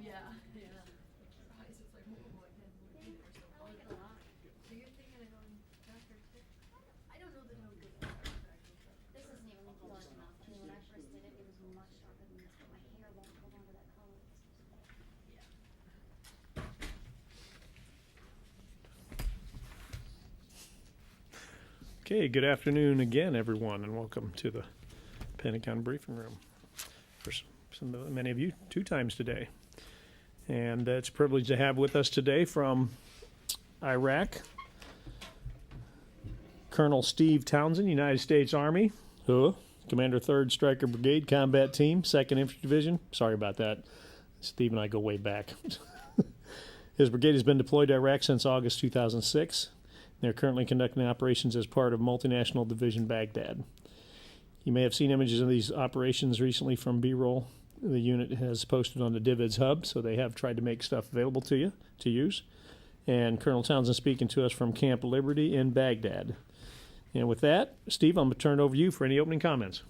Yeah, yeah. Surprise, it's like, oh, I can't believe it. So I like it a lot. So you're thinking of going tractor too? I don't know that I would go tractor. This isn't even dark enough. I mean, when I first did it, it was much darker than this, but my hair won't hold on to that color. Yeah. Okay, good afternoon again, everyone, and welcome to the Pentagon briefing room. For many of you, 2 times today. And it's a privilege to have with us today from Iraq, Colonel Steve Townsend, United States Army, Commander 3rd Stryker Brigade Combat Team, 2nd Infantry Division. Sorry about that. Steve and I go way back. His brigade has been deployed to Iraq since August 2006. They're currently conducting operations as part of Multinational Division Baghdad. You may have seen images of these operations recently from B-roll. The unit has posted on the Divids Hub, so they have tried to make stuff available to you to use. And Colonel Townsend speaking to us from Camp Liberty in Baghdad. And with that, Steve, I'm going to turn it over to you for any opening comments.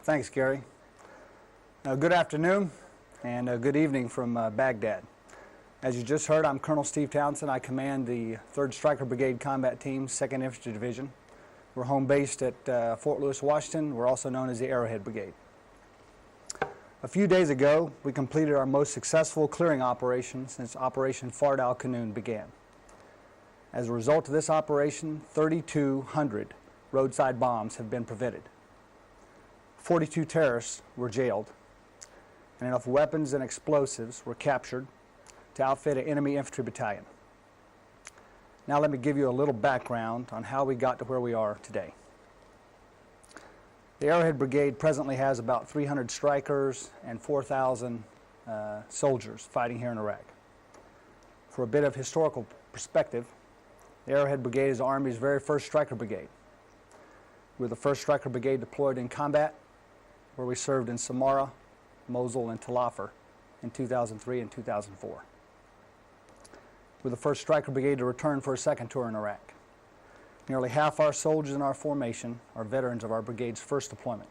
Thanks, Gary. Good afternoon and good evening from Baghdad. As you just heard, I'm Colonel Steve Townsend. I command the 3rd Stryker Brigade Combat Team, 2nd Infantry Division. We're home based at Fort Lewis, Washington. We're also known as the Arrowhead Brigade. A few days ago, we completed our most successful clearing operation since Operation Fard al-Qanun began. As a result of this operation, 3,200 roadside bombs have been prevented. 42 terrorists were jailed, and enough weapons and explosives were captured to outfit an enemy infantry battalion. Now let me give you a little background on how we got to where we are today. The Arrowhead Brigade presently has about 300 strikers and 4,000 soldiers fighting here in Iraq. For a bit of historical perspective, the Arrowhead Brigade is the Army's very first Stryker Brigade. We're the first Stryker Brigade deployed in combat, where we served in Samarra, Mosul, and Tal Afar in 2003 and 2004. We're the first Stryker Brigade to return for a second tour in Iraq. Nearly half our soldiers in our formation are veterans of our brigade's first deployment.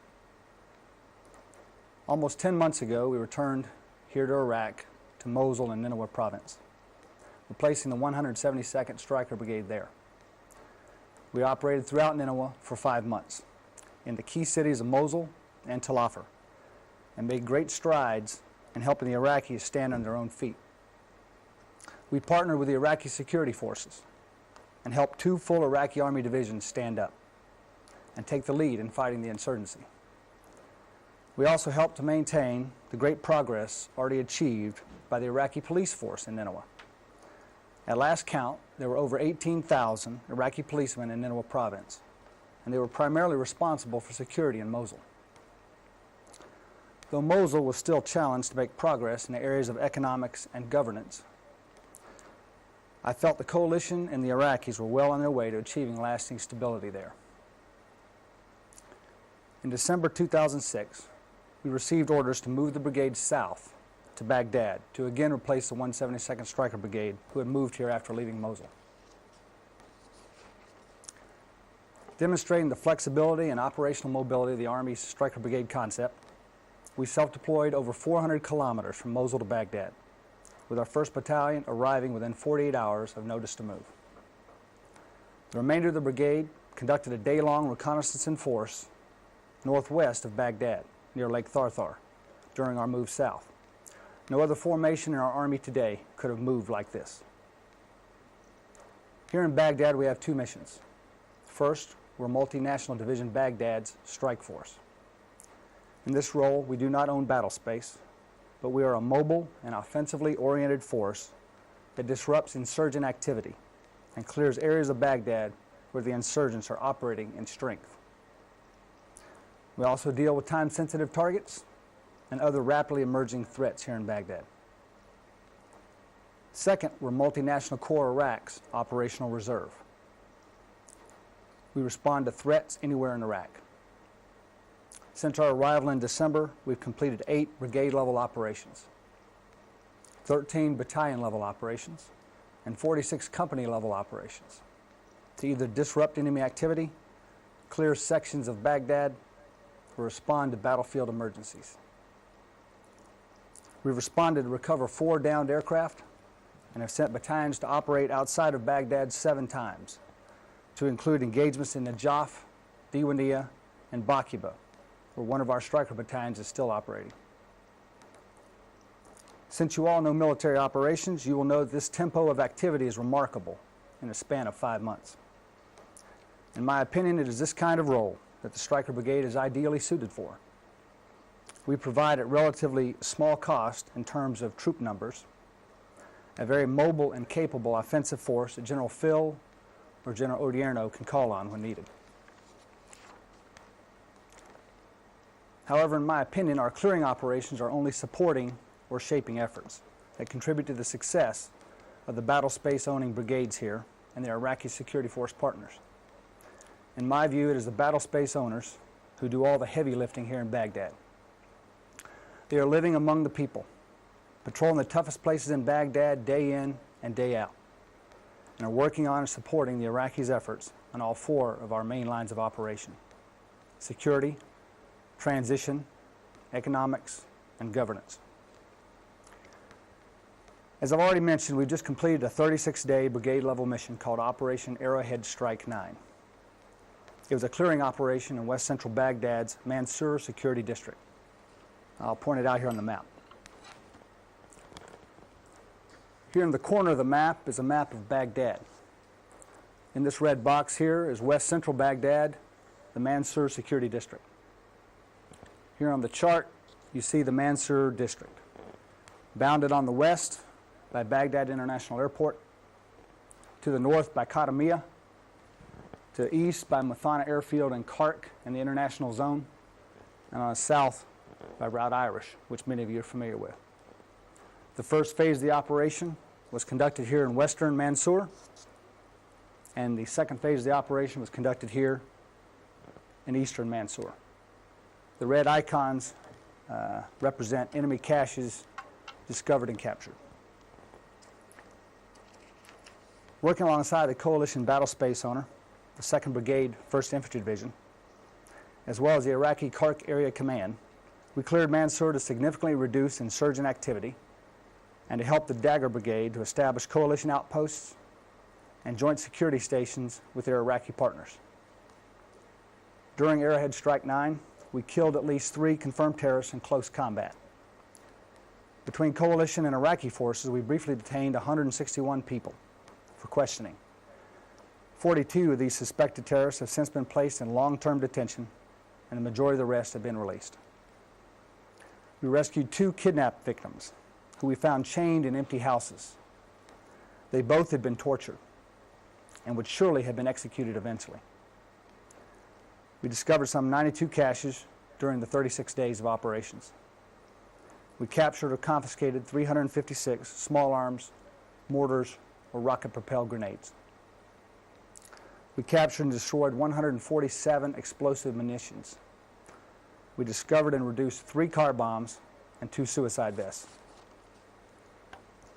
Almost 10 months ago, we returned here to Iraq, to Mosul and Nineveh province, replacing the 172nd Stryker Brigade there. We operated throughout Nineveh for 5 months, in the key cities of Mosul and Tal Afar, and made great strides in helping the Iraqis stand on their own feet. We partnered with the Iraqi security forces and helped 2 full Iraqi Army divisions stand up and take the lead in fighting the insurgency. We also helped to maintain the great progress already achieved by the Iraqi police force in Nineveh. At last count, there were over 18,000 Iraqi policemen in Nineveh province, and they were primarily responsible for security in Mosul. Though Mosul was still challenged to make progress in the areas of economics and governance, I felt the coalition and the Iraqis were well on their way to achieving lasting stability there. In December 2006, we received orders to move the brigade south to Baghdad to again replace the 172nd Stryker Brigade, who had moved here after leaving Mosul. Demonstrating the flexibility and operational mobility of the Army's Stryker Brigade concept, we self-deployed over 400 kilometers from Mosul to Baghdad, with our 1st Battalion arriving within 48 hours of notice to move. The remainder of the brigade conducted a day-long reconnaissance in force northwest of Baghdad, near Lake Tharthar, during our move south. No other formation in our Army today could have moved like this. Here in Baghdad, we have 2 missions. First, we're Multinational Division Baghdad's strike force. In this role, we do not own battle space, but we are a mobile and offensively oriented force that disrupts insurgent activity and clears areas of Baghdad where the insurgents are operating in strength. We also deal with time-sensitive targets and other rapidly emerging threats here in Baghdad. Second, we're Multinational Corps Iraq's operational reserve. We respond to threats anywhere in Iraq. Since our arrival in December, we've completed 8 brigade-level operations, 13 battalion-level operations, and 46 company-level operations to either disrupt enemy activity, clear sections of Baghdad, or respond to battlefield emergencies. We've responded to recover 4 downed aircraft and have sent battalions to operate outside of Baghdad 7 times, to include engagements in Najaf, Diwaniyah, and Baqiba, where one of our Stryker battalions is still operating. Since you all know military operations, you will know that this tempo of activity is remarkable in a span of 5 months. In my opinion, it is this kind of role that the Stryker Brigade is ideally suited for. We provide at relatively small cost in terms of troop numbers a very mobile and capable offensive force that General Phil or General Odierno can call on when needed. However, in my opinion, our clearing operations are only supporting or shaping efforts that contribute to the success of the battle space owning brigades here and their Iraqi security force partners. In my view, it is the battle space owners who do all the heavy lifting here in Baghdad. They are living among the people, patrolling the toughest places in Baghdad day in and day out, and are working on and supporting the Iraqis' efforts on all 4 of our main lines of operation: security, transition, economics, and governance. As I've already mentioned, we've just completed a 36-day brigade-level mission called Operation Arrowhead Strike 9. It was a clearing operation in west central Baghdad's Mansour Security District. I'll point it out here on the map. Here in the corner of the map is a map of Baghdad. In this red box here is west central Baghdad, the Mansour Security District. Here on the chart, you see the Mansour District, bounded on the west by Baghdad International Airport, to the north by Qadamiyah, to the east by Muthana Airfield and Kark in the international zone, and on the south by Route Irish, which many of you are familiar with. The first phase of the operation was conducted here in western Mansour, and the second phase of the operation was conducted here in eastern Mansour. The red icons represent enemy caches discovered and captured. Working alongside the coalition battle space owner, the 2nd Brigade, 1st Infantry Division, as well as the Iraqi Kark Area Command, we cleared Mansour to significantly reduce insurgent activity and to help the Dagger Brigade to establish coalition outposts and joint security stations with their Iraqi partners. During Arrowhead Strike 9, we killed at least 3 confirmed terrorists in close combat. Between coalition and Iraqi forces, we briefly detained 161 people for questioning. 42 of these suspected terrorists have since been placed in long-term detention, and the majority of the rest have been released. We rescued 2 kidnapped victims who we found chained in empty houses. They both had been tortured and would surely have been executed eventually. We discovered some 92 caches during the 36 days of operations. We captured or confiscated 356 small arms, mortars, or rocket-propelled grenades. We captured and destroyed 147 explosive munitions. We discovered and reduced 3 car bombs and 2 suicide vests.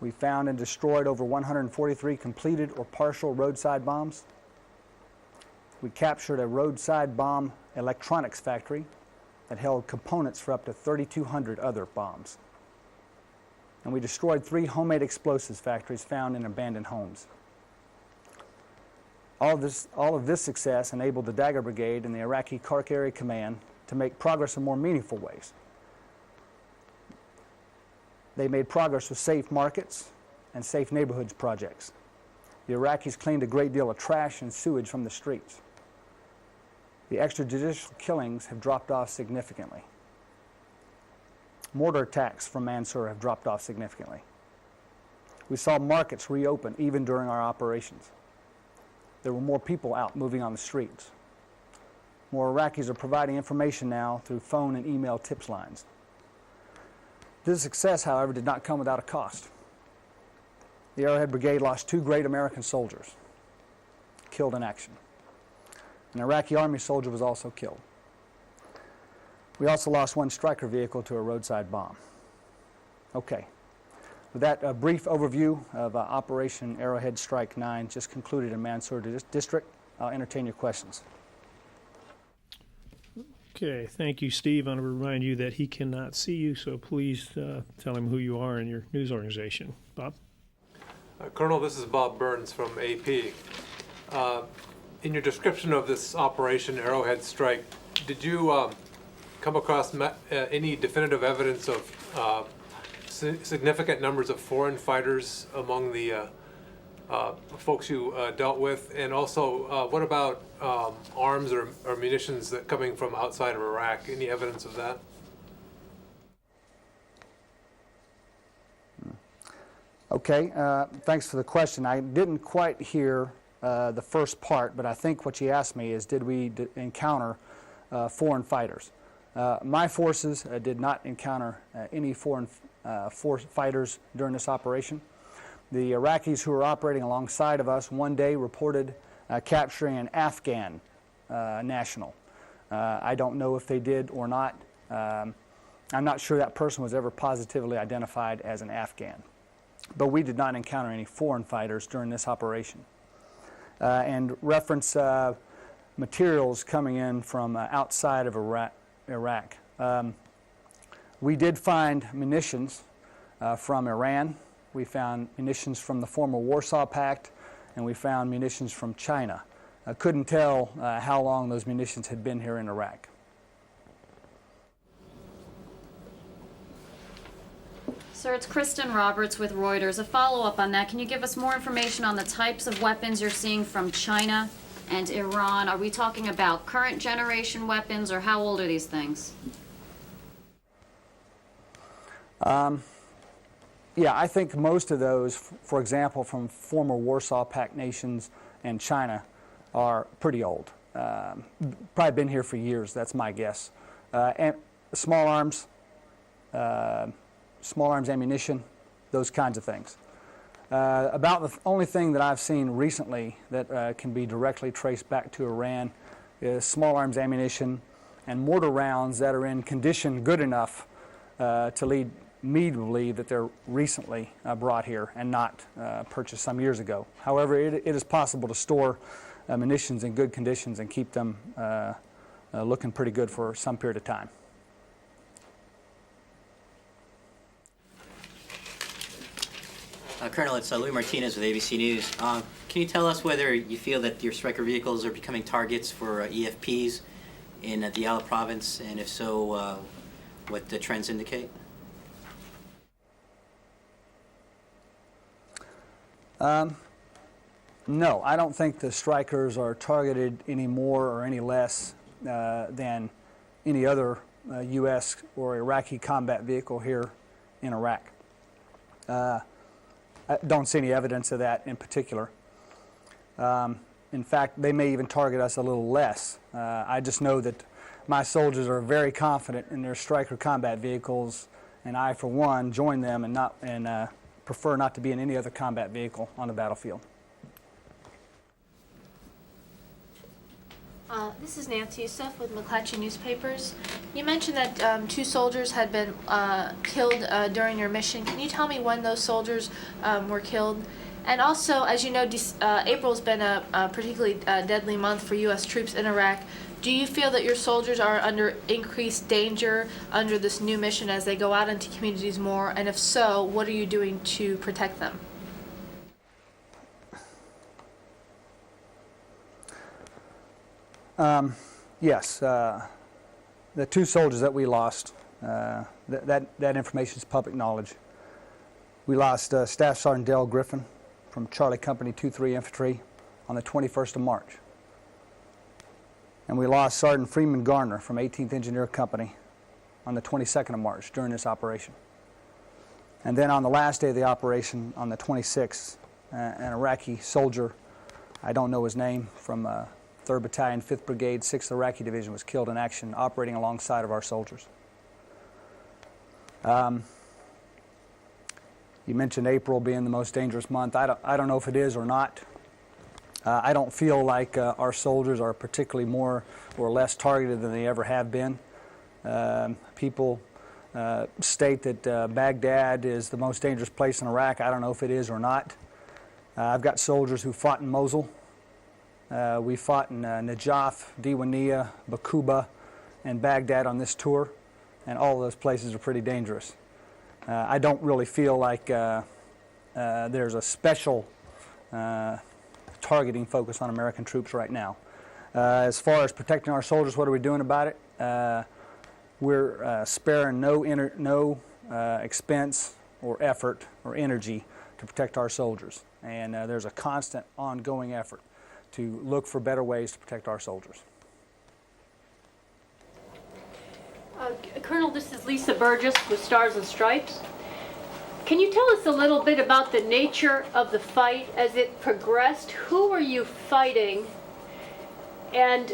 We found and destroyed over 143 completed or partial roadside bombs. We captured a roadside bomb electronics factory that held components for up to 3,200 other bombs. And we destroyed 3 homemade explosives factories found in abandoned homes. All of this success enabled the Dagger Brigade and the Iraqi Kark Area Command to make progress in more meaningful ways. They made progress with safe markets and safe neighborhoods projects. The Iraqis cleaned a great deal of trash and sewage from the streets. The extrajudicial killings have dropped off significantly. Mortar attacks from Mansour have dropped off significantly. We saw markets reopen even during our operations. There were more people out moving on the streets. More Iraqis are providing information now through phone and email tips lines. This success, however, did not come without a cost. The Arrowhead Brigade lost 2 great American soldiers, killed in action. An Iraqi Army soldier was also killed. We also lost 1 Stryker vehicle to a roadside bomb. Okay. With that brief overview of Operation Arrowhead Strike 9 just concluded in Mansour District, I'll entertain your questions. Okay, thank you, Steve. I want to remind you that he cannot see you, so please tell him who you are and your news organization. Bob? Colonel, this is Bob Burns from AP. In your description of this Operation Arrowhead Strike, did you come across any definitive evidence of significant numbers of foreign fighters among the folks you dealt with? And also, what about arms or munitions that coming from outside of Iraq? Any evidence of that? Okay, thanks for the question. I didn't quite hear the first part, but I think what you asked me is, did we encounter foreign fighters? My forces did not encounter any foreign fighters during this operation. The Iraqis who were operating alongside of us one day reported capturing an Afghan national. I don't know if they did or not. I'm not sure that person was ever positively identified as an Afghan. But we did not encounter any foreign fighters during this operation. And reference materials coming in from outside of Iraq. We did find munitions from Iran. We found munitions from the former Warsaw Pact, and we found munitions from China. I couldn't tell how long those munitions had been here in Iraq. Sir, it's Kristen Roberts with Reuters. A follow-up on that. Can you give us more information on the types of weapons you're seeing from China and Iran? Are we talking about current generation weapons, or how old are these things? Yeah, I think most of those, for example, from former Warsaw Pact nations and China, are pretty old. Probably been here for years, that's my guess. And small arms ammunition, those kinds of things. About the only thing that I've seen recently that can be directly traced back to Iran is small arms ammunition and mortar rounds that are in condition good enough to lead me to believe that they're recently brought here and not purchased some years ago. However, it is possible to store munitions in good conditions and keep them looking pretty good for some period of time. Colonel, it's Louis Martinez with ABC News. Can you tell us whether you feel that your Stryker vehicles are becoming targets for EFPs in the Diyala province, and if so, what the trends indicate? No, I don't think the Strykers are targeted any more or any less than any other U.S. or Iraqi combat vehicle here in Iraq. I don't see any evidence of that in particular. In fact, they may even target us a little less. I just know that my soldiers are very confident in their Stryker combat vehicles, and I, for one, join them and prefer not to be in any other combat vehicle on the battlefield. This is Nancy Youssef with McClatchy Newspapers. You mentioned that 2 soldiers had been killed during your mission. Can you tell me when those soldiers were killed? And also, as you know, April's been a particularly deadly month for U.S. troops in Iraq. Do you feel that your soldiers are under increased danger under this new mission as they go out into communities more? And if so, what are you doing to protect them? Yes, the 2 soldiers that we lost, that information is public knowledge. We lost Staff Sergeant Dale Griffin from Charlie Company 2-3 Infantry on the 21st of March. And we lost Sergeant Freeman Garner from 18th Engineer Company on the 22nd of March during this operation. And then on the last day of the operation, on the 26th, an Iraqi soldier, I don't know his name, from 3rd Battalion, 5th Brigade, 6th Iraqi Division, was killed in action operating alongside of our soldiers. You mentioned April being the most dangerous month. I don't know if it is or not. I don't feel like our soldiers are particularly more or less targeted than they ever have been. People state that Baghdad is the most dangerous place in Iraq. I don't know if it is or not. I've got soldiers who fought in Mosul. We fought in Najaf, Diwaniyah, Bakuba, and Baghdad on this tour, and all of those places are pretty dangerous. I don't really feel like there's a special targeting focus on American troops right now. As far as protecting our soldiers, what are we doing about it? We're sparing no expense or effort or energy to protect our soldiers. And there's a constant ongoing effort to look for better ways to protect our soldiers. Colonel, this is Lisa Burgess with Stars and Stripes. Can you tell us a little bit about the nature of the fight as it progressed? Who were you fighting, and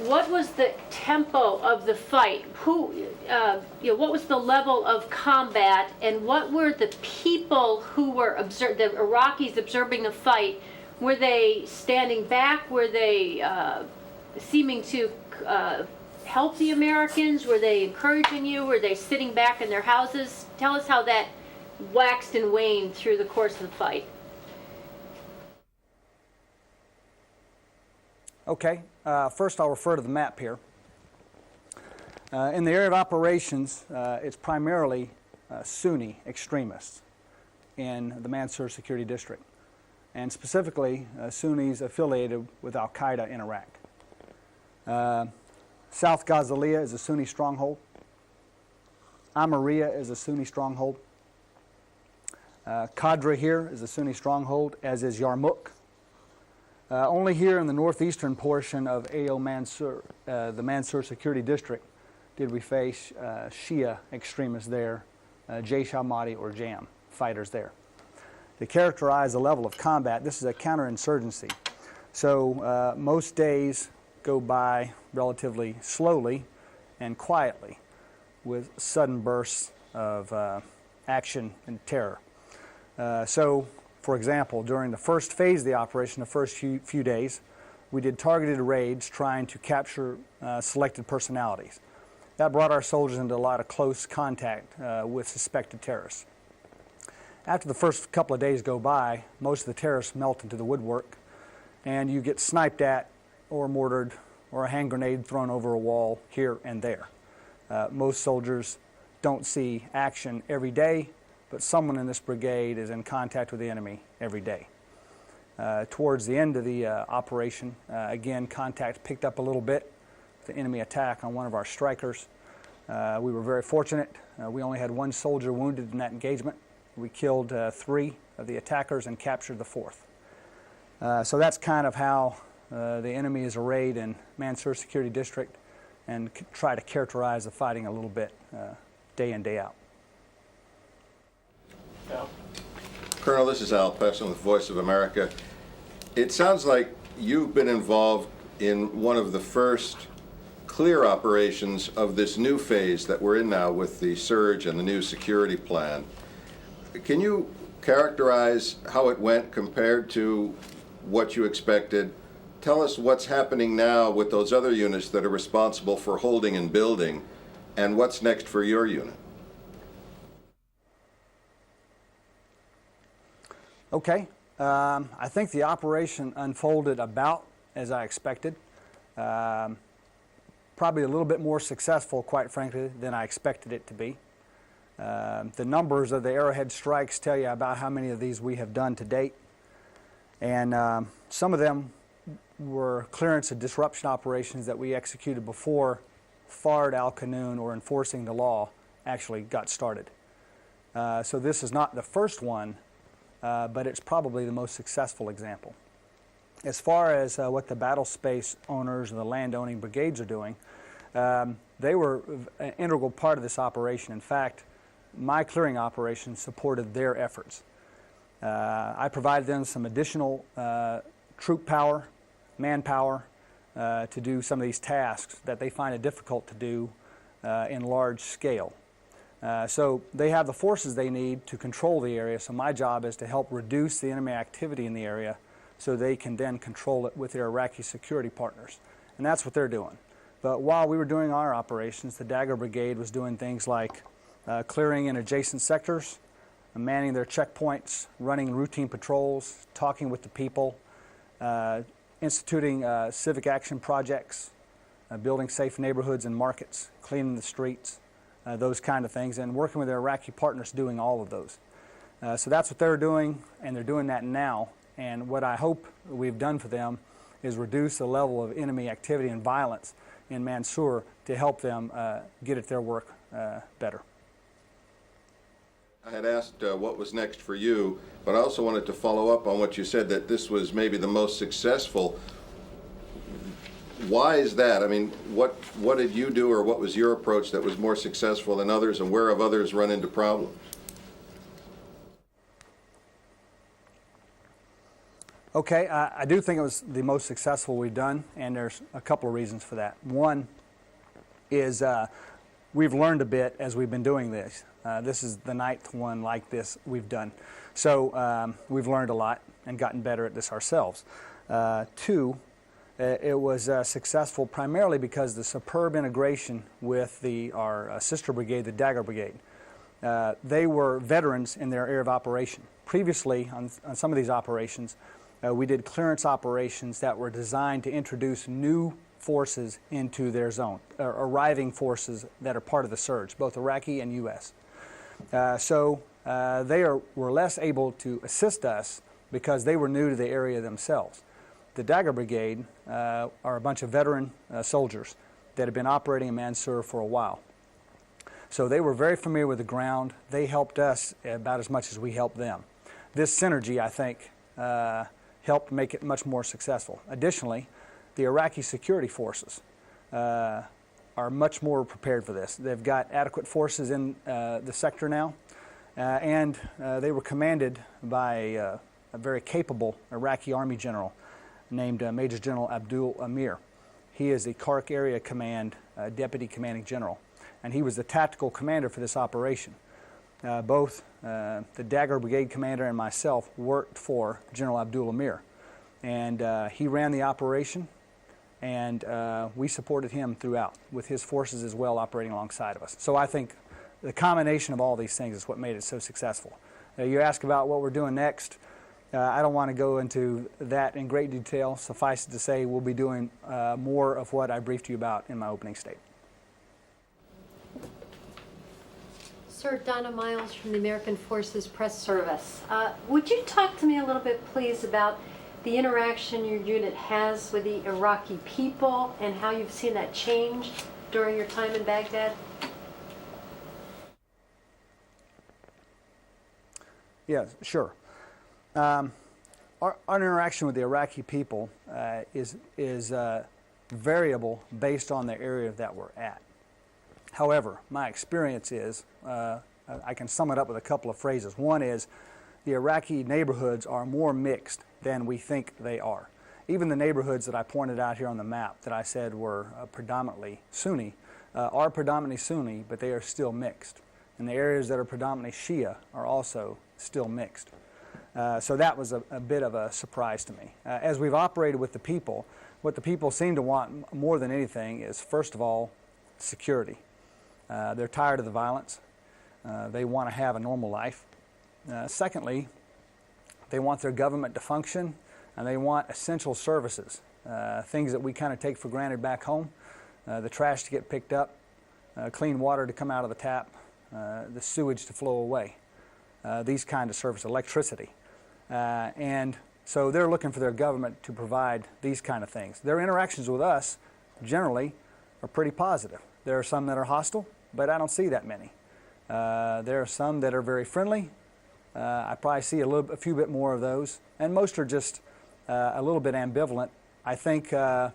what was the tempo of the fight? What was the level of combat, and what were the people who were the Iraqis observing the fight? Were they standing back? Were they seeming to help the Americans? Were they encouraging you? Were they sitting back in their houses? Tell us how that waxed and waned through the course of the fight. Okay, first I'll refer to the map here. In the area of operations, it's primarily Sunni extremists in the Mansur Security District, and specifically Sunnis affiliated with Al-Qaeda in Iraq. South Ghazaliyah is a Sunni stronghold. Amariya is a Sunni stronghold. Qadra here is a Sunni stronghold, as is Yarmouk. Only here in the northeastern portion of AO Mansur, the Mansur Security District, did we face Shia extremists there, Jaish al-Mahdi or JAM fighters there. To characterize the level of combat, this is a counterinsurgency. So most days go by relatively slowly and quietly, with sudden bursts of action and terror. So, for example, during the first phase of the operation, the first few days, we did targeted raids trying to capture selected personalities. That brought our soldiers into a lot of close contact with suspected terrorists. After the first couple of days go by, most of the terrorists melt into the woodwork, and you get sniped at or mortared or a hand grenade thrown over a wall here and there. Most soldiers don't see action every day, but someone in this brigade is in contact with the enemy every day. Towards the end of the operation, again, contact picked up a little bit. The enemy attack on one of our Strykers. We were very fortunate. We only had one soldier wounded in that engagement. We killed 3 of the attackers and captured the 4th. So that's kind of how the enemy is arrayed in Mansur Security District, and try to characterize the fighting a little bit day in, day out. Colonel, this is Al Pesson with Voice of America. It sounds like you've been involved in one of the first clear operations of this new phase that we're in now with the surge and the new security plan. Can you characterize how it went compared to what you expected? Tell us what's happening now with those other units that are responsible for holding and building, and what's next for your unit. Okay, I think the operation unfolded about as I expected. Probably a little bit more successful, quite frankly, than I expected it to be. The numbers of the Arrowhead strikes tell you about how many of these we have done to date. And some of them were clearance and disruption operations that we executed before FARD al-Qanun, or enforcing the law, actually got started. So this is not the first one, but it's probably the most successful example. As far as what the battle space owners and the land-owning brigades are doing, they were an integral part of this operation. In fact, my clearing operation supported their efforts. I provided them some additional troop power, manpower, to do some of these tasks that they find it difficult to do in large scale. So they have the forces they need to control the area, so my job is to help reduce the enemy activity in the area so they can then control it with their Iraqi security partners. And that's what they're doing. But while we were doing our operations, the Dagger Brigade was doing things like clearing in adjacent sectors, manning their checkpoints, running routine patrols, talking with the people, instituting civic action projects, building safe neighborhoods and markets, cleaning the streets, those kind of things, and working with their Iraqi partners doing all of those. So that's what they're doing, and they're doing that now. And what I hope we've done for them is reduce the level of enemy activity and violence in Mansour to help them get at their work better. I had asked what was next for you, but I also wanted to follow up on what you said, that this was maybe the most successful. Why is that? I mean, what did you do, or what was your approach that was more successful than others, and where have others run into problems? Okay, I do think it was the most successful we've done, and there's a couple of reasons for that. One is we've learned a bit as we've been doing this. This is the 9th one like this we've done. So we've learned a lot and gotten better at this ourselves. Two, it was successful primarily because the superb integration with our sister brigade, the Dagger Brigade. They were veterans in their area of operation. Previously, on some of these operations, we did clearance operations that were designed to introduce new forces into their zone, arriving forces that are part of the surge, both Iraqi and U.S. So they were less able to assist us because they were new to the area themselves. The Dagger Brigade are a bunch of veteran soldiers that have been operating in Mansour for a while. So they were very familiar with the ground. They helped us about as much as we helped them. This synergy, I think, helped make it much more successful. Additionally, the Iraqi security forces are much more prepared for this. They've got adequate forces in the sector now, and they were commanded by a very capable Iraqi Army general named Major General Abdul Amir. He is the Kark Area Command Deputy Commanding General, and he was the tactical commander for this operation. Both the Dagger Brigade commander and myself worked for General Abdul Amir, and he ran the operation, and we supported him throughout with his forces as well operating alongside of us. So I think the combination of all these things is what made it so successful. You ask about what we're doing next. I don't want to go into that in great detail. Suffice it to say, we'll be doing more of what I briefed you about in my opening statement. Sir, Donna Miles from the American Forces Press Service. Would you talk to me a little bit, please, about the interaction your unit has with the Iraqi people and how you've seen that change during your time in Baghdad? Yes, sure. Our interaction with the Iraqi people is variable based on the area that we're at. However, my experience is, I can sum it up with a couple of phrases. One is, the Iraqi neighborhoods are more mixed than we think they are. Even the neighborhoods that I pointed out here on the map that I said were predominantly Sunni are predominantly Sunni, but they are still mixed. And the areas that are predominantly Shia are also still mixed. So that was a bit of a surprise to me. As we've operated with the people, what the people seem to want more than anything is, first of all, security. They're tired of the violence. They want to have a normal life. Secondly, they want their government to function, and they want essential services, things that we kind of take for granted back home, the trash to get picked up, clean water to come out of the tap, the sewage to flow away, these kind of services, electricity. And so they're looking for their government to provide these kind of things. Their interactions with us generally are pretty positive. There are some that are hostile, but I don't see that many. There are some that are very friendly. I probably see a few bit more of those, and most are just a little bit ambivalent. I think I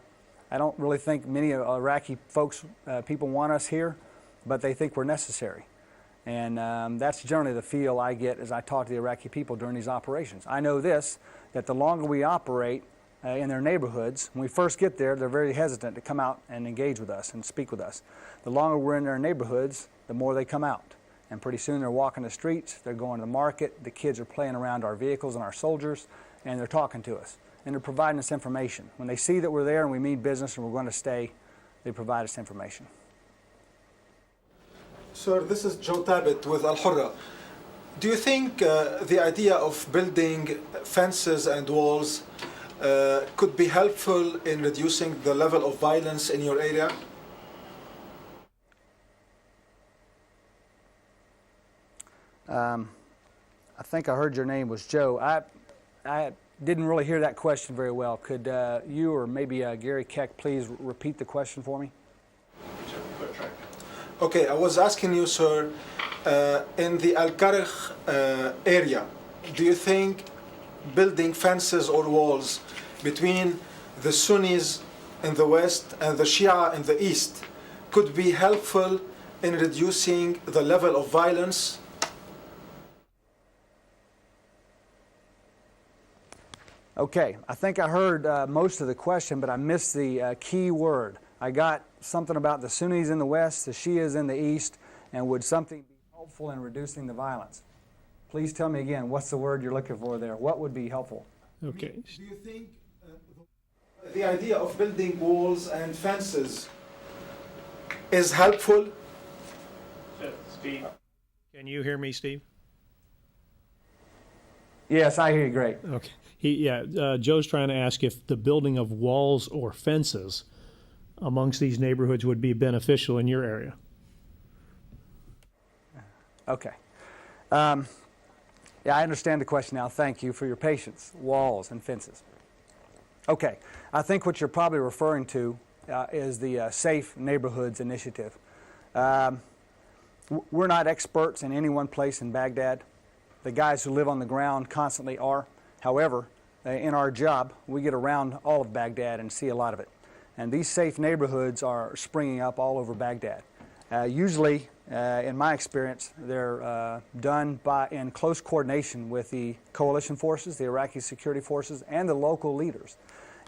don't really think many Iraqi folks, people want us here, but they think we're necessary. And that's generally the feel I get as I talk to the Iraqi people during these operations. I know this, that the longer we operate in their neighborhoods, when we first get there, they're very hesitant to come out and engage with us and speak with us. The longer we're in their neighborhoods, the more they come out. And pretty soon they're walking the streets, they're going to the market, the kids are playing around our vehicles and our soldiers, and they're talking to us. And they're providing us information. When they see that we're there and we mean business and we're going to stay, they provide us information. Sir, this is Joe Tabit with Al Hurra. Do you think the idea of building fences and walls could be helpful in reducing the level of violence in your area? I think I heard your name was Joe. I didn't really hear that question very well. Could you or maybe Gary Keck please repeat the question for me? Okay, I was asking you, sir, in the Al-Qarq area, do you think building fences or walls between the Sunnis in the west and the Shia in the east could be helpful in reducing the level of violence? Okay, I think I heard most of the question, but I missed the key word. I got something about the Sunnis in the west, the Shias in the east, and would something be helpful in reducing the violence? Please tell me again, what's the word you're looking for there? What would be helpful? Okay. Do you think the idea of building walls and fences is helpful? Steve. Can you hear me, Steve? Yes, I hear you great. Okay. Joe's trying to ask if the building of walls or fences amongst these neighborhoods would be beneficial in your area. Okay. Yeah, I understand the question now. Thank you for your patience. Walls and fences. Okay. I think what you're probably referring to is the Safe Neighborhoods Initiative. We're not experts in any one place in Baghdad. The guys who live on the ground constantly are. However, in our job, we get around all of Baghdad and see a lot of it. And these safe neighborhoods are springing up all over Baghdad. Usually, in my experience, they're done in close coordination with the coalition forces, the Iraqi security forces, and the local leaders.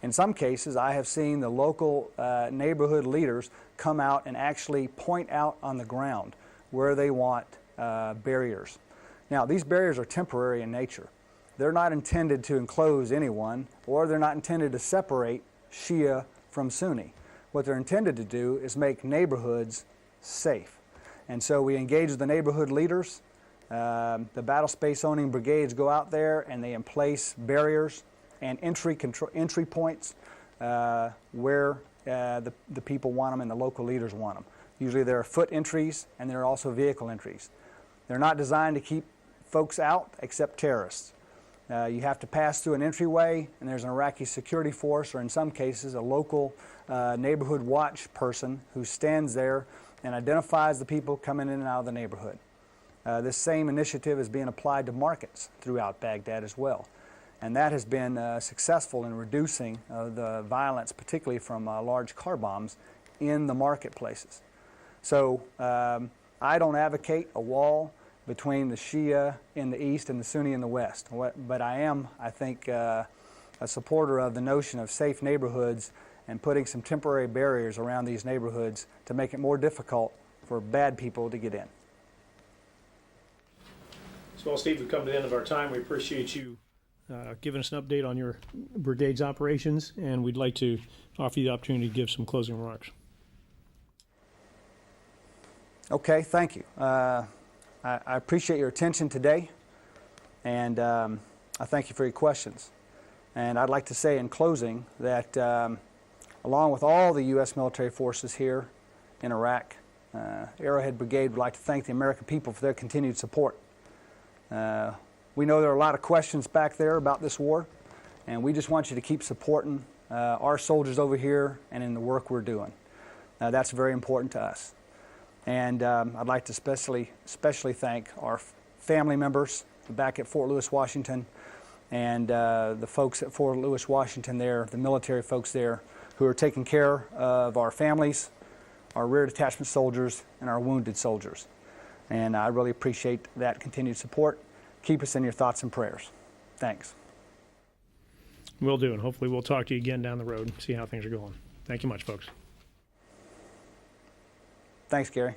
In some cases, I have seen the local neighborhood leaders come out and actually point out on the ground where they want barriers. Now, these barriers are temporary in nature. They're not intended to enclose anyone, or they're not intended to separate Shia from Sunni. What they're intended to do is make neighborhoods safe. And so we engage the neighborhood leaders. The battle space owning brigades go out there and they emplace barriers and entry points where the people want them and the local leaders want them. Usually there are foot entries and there are also vehicle entries. They're not designed to keep folks out except terrorists. You have to pass through an entryway, and there's an Iraqi security force, or in some cases, a local neighborhood watch person who stands there and identifies the people coming in and out of the neighborhood. This same initiative is being applied to markets throughout Baghdad as well. And that has been successful in reducing the violence, particularly from large car bombs, in the marketplaces. So I don't advocate a wall between the Shia in the east and the Sunni in the west. But I am, I think, a supporter of the notion of safe neighborhoods and putting some temporary barriers around these neighborhoods to make it more difficult for bad people to get in. So, Steve, we've come to the end of our time. We appreciate you giving us an update on your brigade's operations, and we'd like to offer you the opportunity to give some closing remarks. Okay, thank you. I appreciate your attention today, and I thank you for your questions. And I'd like to say in closing that along with all the U.S. military forces here in Iraq, Arrowhead Brigade would like to thank the American people for their continued support. We know there are a lot of questions back there about this war, and we just want you to keep supporting our soldiers over here and in the work we're doing. That's very important to us. And I'd like to especially thank our family members back at Fort Lewis, Washington, and the folks at Fort Lewis, Washington there, the military folks there, who are taking care of our families, our rear detachment soldiers, and our wounded soldiers. And I really appreciate that continued support. Keep us in your thoughts and prayers. Thanks. Will do, and hopefully we'll talk to you again down the road and see how things are going. Thank you much, folks. Thanks, Gary.